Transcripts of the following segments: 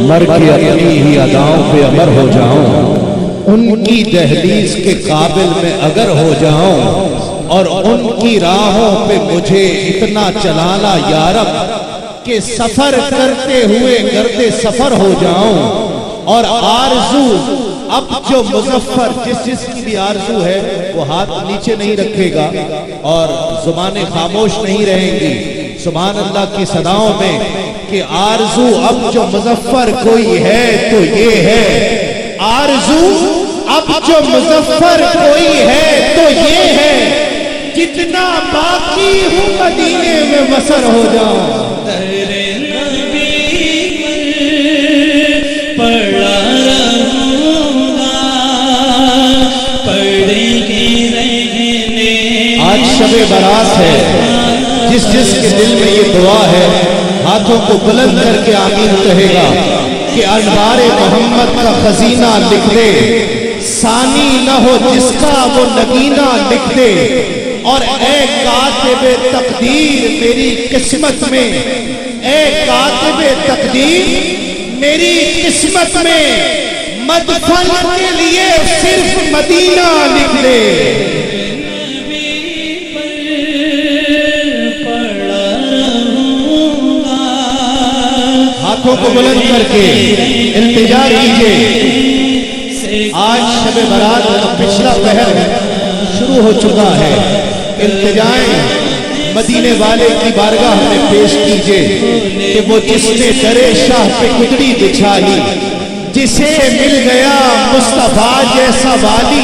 مر کے اپنی ہی اداؤں پہ امر ہو جاؤں، ان کی دہلیز کے قابل میں اگر ہو جاؤں، اور ان کی راہوں پہ مجھے اتنا چلانا یا رب کہ سفر کرتے ہوئے گرد سفر ہو جاؤں۔ اور آرزو اب جو مظفر جس کی بھی آرزو ہے وہ ہاتھ نیچے نہیں رکھے گا اور زبانیں خاموش نہیں رہیں گی سبحان اللہ کی صداؤں میں کہ آرزو اب جو مظفر کوئی ہے تو یہ ہے، آرزو اب جو مظفر کوئی ہے تو یہ ہے، جتنا باقی ہوں مدینے میں بسر ہو جاؤں۔ پڑھا رہوں گا پڑھے گی رہنے۔ آج شب برات ہے، جس کے دل میں یہ دعا ہے ہاتھوں کو بلند کر کے آمین کہے گا کہ انوار محمد کا خزینہ لکھ دے، ثانی نہ ہو جس کا وہ نگینہ لکھ دے، اور اے کاتب تقدیر میری قسمت میں، اے کاتب تقدیر میری قسمت میں مدفن کے لیے صرف مدینہ لکھ دے۔ ہاتھوں کو بلند کر کے التجا کیجئے۔ آج شب برات کا پچھلا پہر شروع ہو چکا ہے، التجائیں مدینے والے کی بارگاہ میں پیش کیجئے کہ وہ جس نے در شاہ پہ کتڑی بچھائی، جسے مل گیا مصطفیٰ جیسا والی،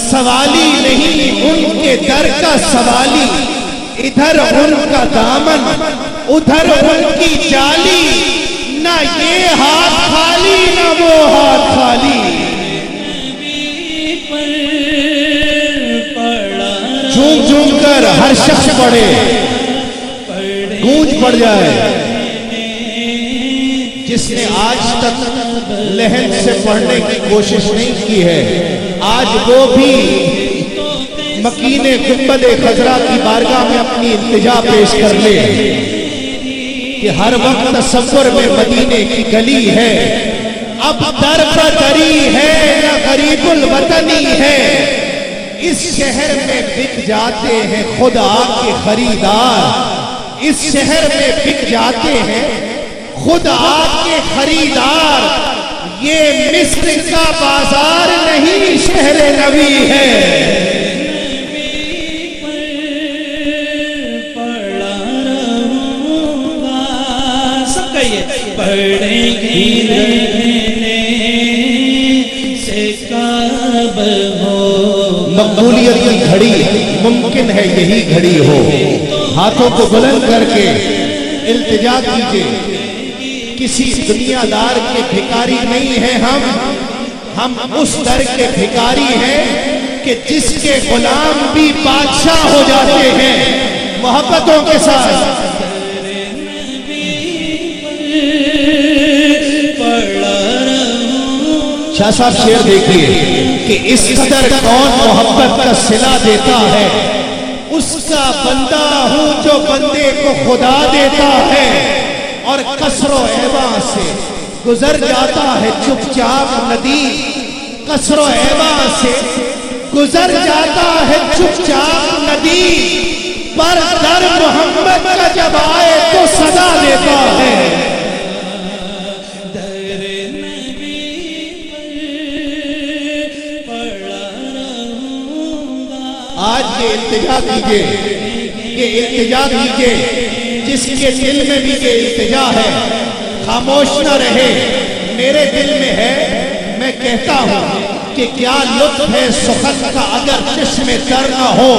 سوالی نہیں ان کے در کا سوالی، ادھر ان کا دامن ادھر ان کی جالی، نہ یہ ہاتھ خالی نہ وہ ہاتھ خالی۔ جھوم جھوم کر ہر شخص پڑھے، گونج پڑ جائے۔ جس نے آج تک لہن سے پڑھنے کی کوشش نہیں کی ہے، آج وہ بھی مکین گنبد خضرا کی بارگاہ میں اپنی التجا پیش کر لے کہ ہر وقت تصور میں مدینے کی گلی ہے، اب در بدری ہے نہ غریب الوطنی ہے، اس شہر میں بک جاتے ہیں خدا کے خریدار، اس شہر میں بک جاتے ہیں خدا کے خریدار، یہ مصر کا بازار نہیں شہر نبی ہے۔ پڑھے گی رہنے سے کعب ہو۔ مقبولیت کی گھڑی ممکن ہے یہی گھڑی ہو، ہاتھوں کو بلند کر کے التجا کیجئے۔ کسی دنیا دار کے بھکاری نہیں ہیں ہم اس در کے بھکاری ہیں کہ جس کے غلام بھی بادشاہ ہو جاتے ہیں محبتوں کے ساتھ۔ شاہ صاحب شعر دیکھئے کہ اس قدر کون محبت کا صلہ دیتا ہے، اس کا بندہ ہوں جو بندے کو خدا دیتا ہے، اور کسر و عیباں سے گزر جاتا ہے چپ چاپ ندی، کسر و عیباں سے گزر جاتا ہے چپ چاپ ندی، پر در محمد کا جب آئے تو صدا دیتا ہے۔ آج یہ التجا کیجئے جس کے دل میں بھی یہ التجا ہے، خاموش نہ رہے۔ میرے دل میں ہے، میں کہتا ہوں کہ کیا لطف ہے سخن کا اگر چشم تر نہ ہو،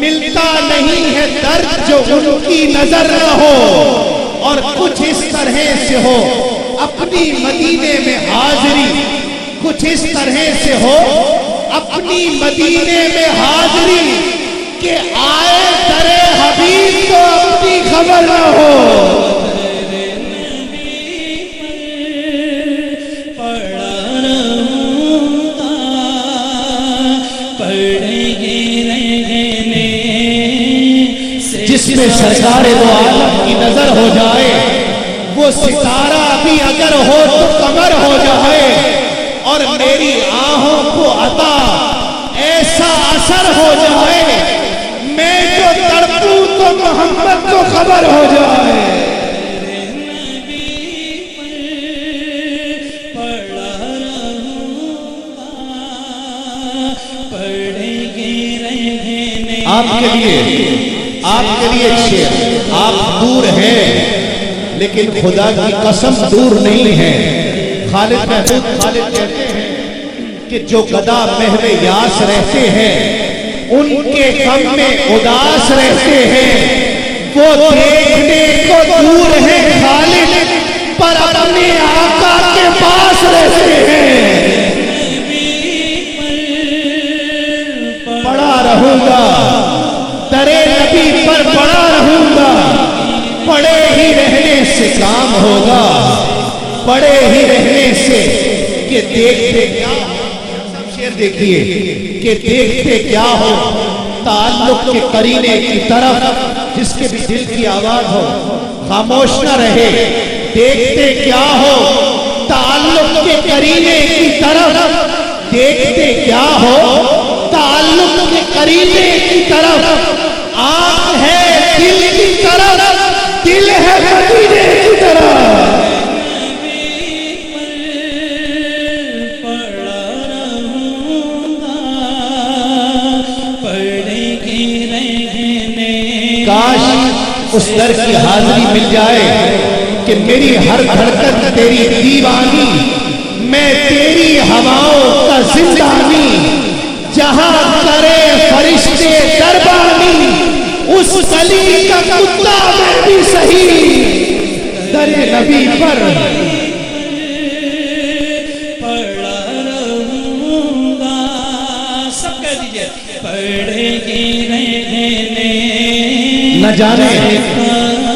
ملتا نہیں ہے درد جو ان کی نظر نہ ہو، اور کچھ اس طرح سے ہو اپنی مدینے میں حاضری، کچھ اس طرح سے ہو اپنی مدینے میں حاضری کہ آئے در حبیب تو اپنی خبر نہ ہو۔ جس میں سرکار دو عالم کی نظر ہو جائے، وہ ستارہ بھی اگر ہو تو قمر ہو جائے، اور میری آنکھوں کو عطا ایسا اثر ہو جائے، میں جو تڑپوں تو محمد کو خبر ہو جائے۔ آپ کے لیے ایک شعر، آپ دور ہیں لیکن خدا کی قسم دور نہیں ہے۔ خالد محمود خالد کہتے ہیں کہ جو گدا محو یاس رہتے ہیں ان کے غم میں اداس رہتے ہیں، وہ دیکھنے کو دور ہے خالد پر اپنے آقا کے پاس رہتے ہیں۔ پڑا رہوں گا درے نبی پر، پڑا رہوں گا، پڑے ہی رہنے سے کام ہوگا، پڑے ہی رہنے سے کہ دیکھتے کیا ہو، شعر دیکھیے، کہ دیکھتے کیا ہو تعلق کے قرینے کی طرف، جس کے بھی دل کی آواز ہو خاموش نہ رہے، دیکھتے کیا ہو تعلق کے قرینے کی طرف، دیکھتے کیا ہو تعلق کے قرینے کی طرف، آنکھ ہے دل کی طرف، دل ہے مدینے کی طرف۔ کاش اس در کی حاضری مل جائے کہ میری ہر دھڑکن تیری دیوانی، میں تیری ہواؤں کا زندانی، جہاں کرے فرشتے دربانی، اس گلی کا کتا میں بھی صحیح، در نبی پر پڑا رہوں گا۔ سب کہہ دیجئے پڑے گی رہنے، نہ جانے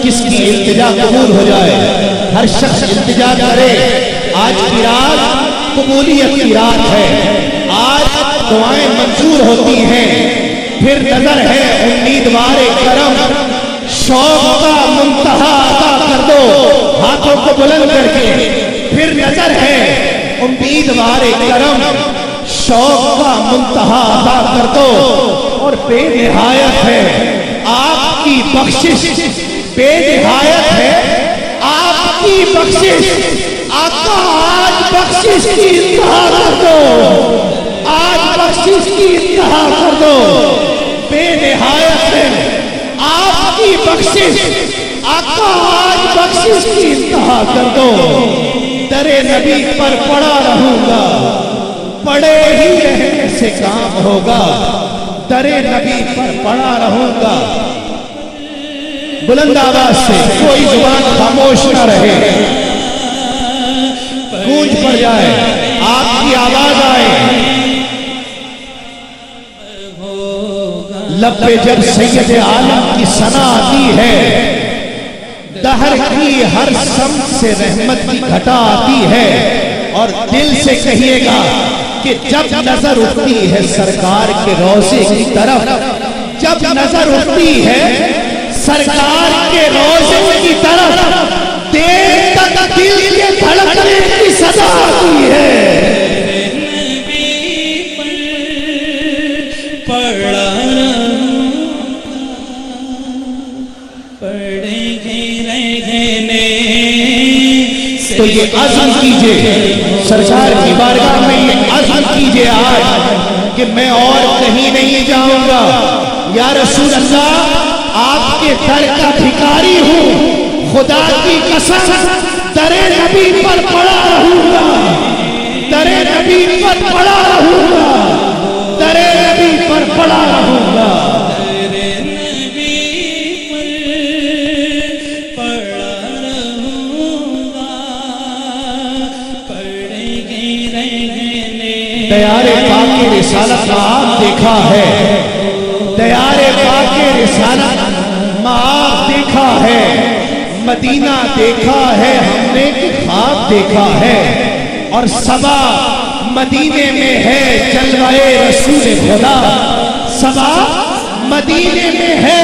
کس کی التجا قبول ہو جائے، ہر شخص التجا کرے۔ آج کی رات قبولیت کی رات ہے، آج دعائیں منظور ہوتی ہیں، پھر نظر ہے امیدوار کرم، شوق کا منتہا عطا کر دو، ہاتھوں کو بلند کر کے، پھر نظر ہے امیدوار کرم، شوق کا منتہا عطا کر دو، اور بے نہایت ہے آپ کی بخشش، بے نہایت ہے آپ کی بخشش، آقا آج بخشش کی انتہا کر دو، آج بخشش کی انتہا کر دو، بے نہایت ہے آپ کی بخشش، آقا آج بخشش کی انتہا کر دو، در نبی پر پڑا رہوں گا، پڑے ہی رہنے سے کام ہوگا، در نبی پر پڑا رہوں گا۔ بلند آواز سے کوئی زبان خاموش نہ رہے، گونج پڑ جائے، آپ کی آواز آئے، لب پہ جب سید عالم کی ثنا آتی ہے، دہر کی ہر سمت سے رحمت کی گھٹا آتی ہے، اور دل سے کہیے گا کہ جب نظر اٹھتی ہے سرکار کے روضے کی طرف، جب نظر اٹھتی ہے سرکار کے روضے کی طرف، دیر تک دل کے دھڑکنے کی صدا آتی ہے۔ پڑا رہوں پڑے گی رہنے، تو یہ عزم کیجئے سرکار کی بارگاہ میں، یہ عزم کیجئے آج کہ میں اور کہیں نہیں جاؤں گا، یا رسول اللہ آپ کے در کا بھکاری ہوں، خدا کی قسم در نبی پر پڑا رہوں گا، در نبی پر پڑا رہوں گا، در نبی پر پڑا رہوں گا۔ دیار پاک رسالت معاف دیکھا ہے، دیار پاک رسالت معاف دیکھا ہے، مدینہ دیکھا ہے ہم نے، خواب دیکھا ہے، اور صبا مدینے میں ہے جلوہ رسول خدا، صبا مدینے میں ہے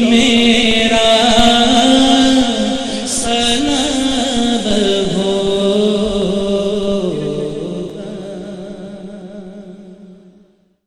میرا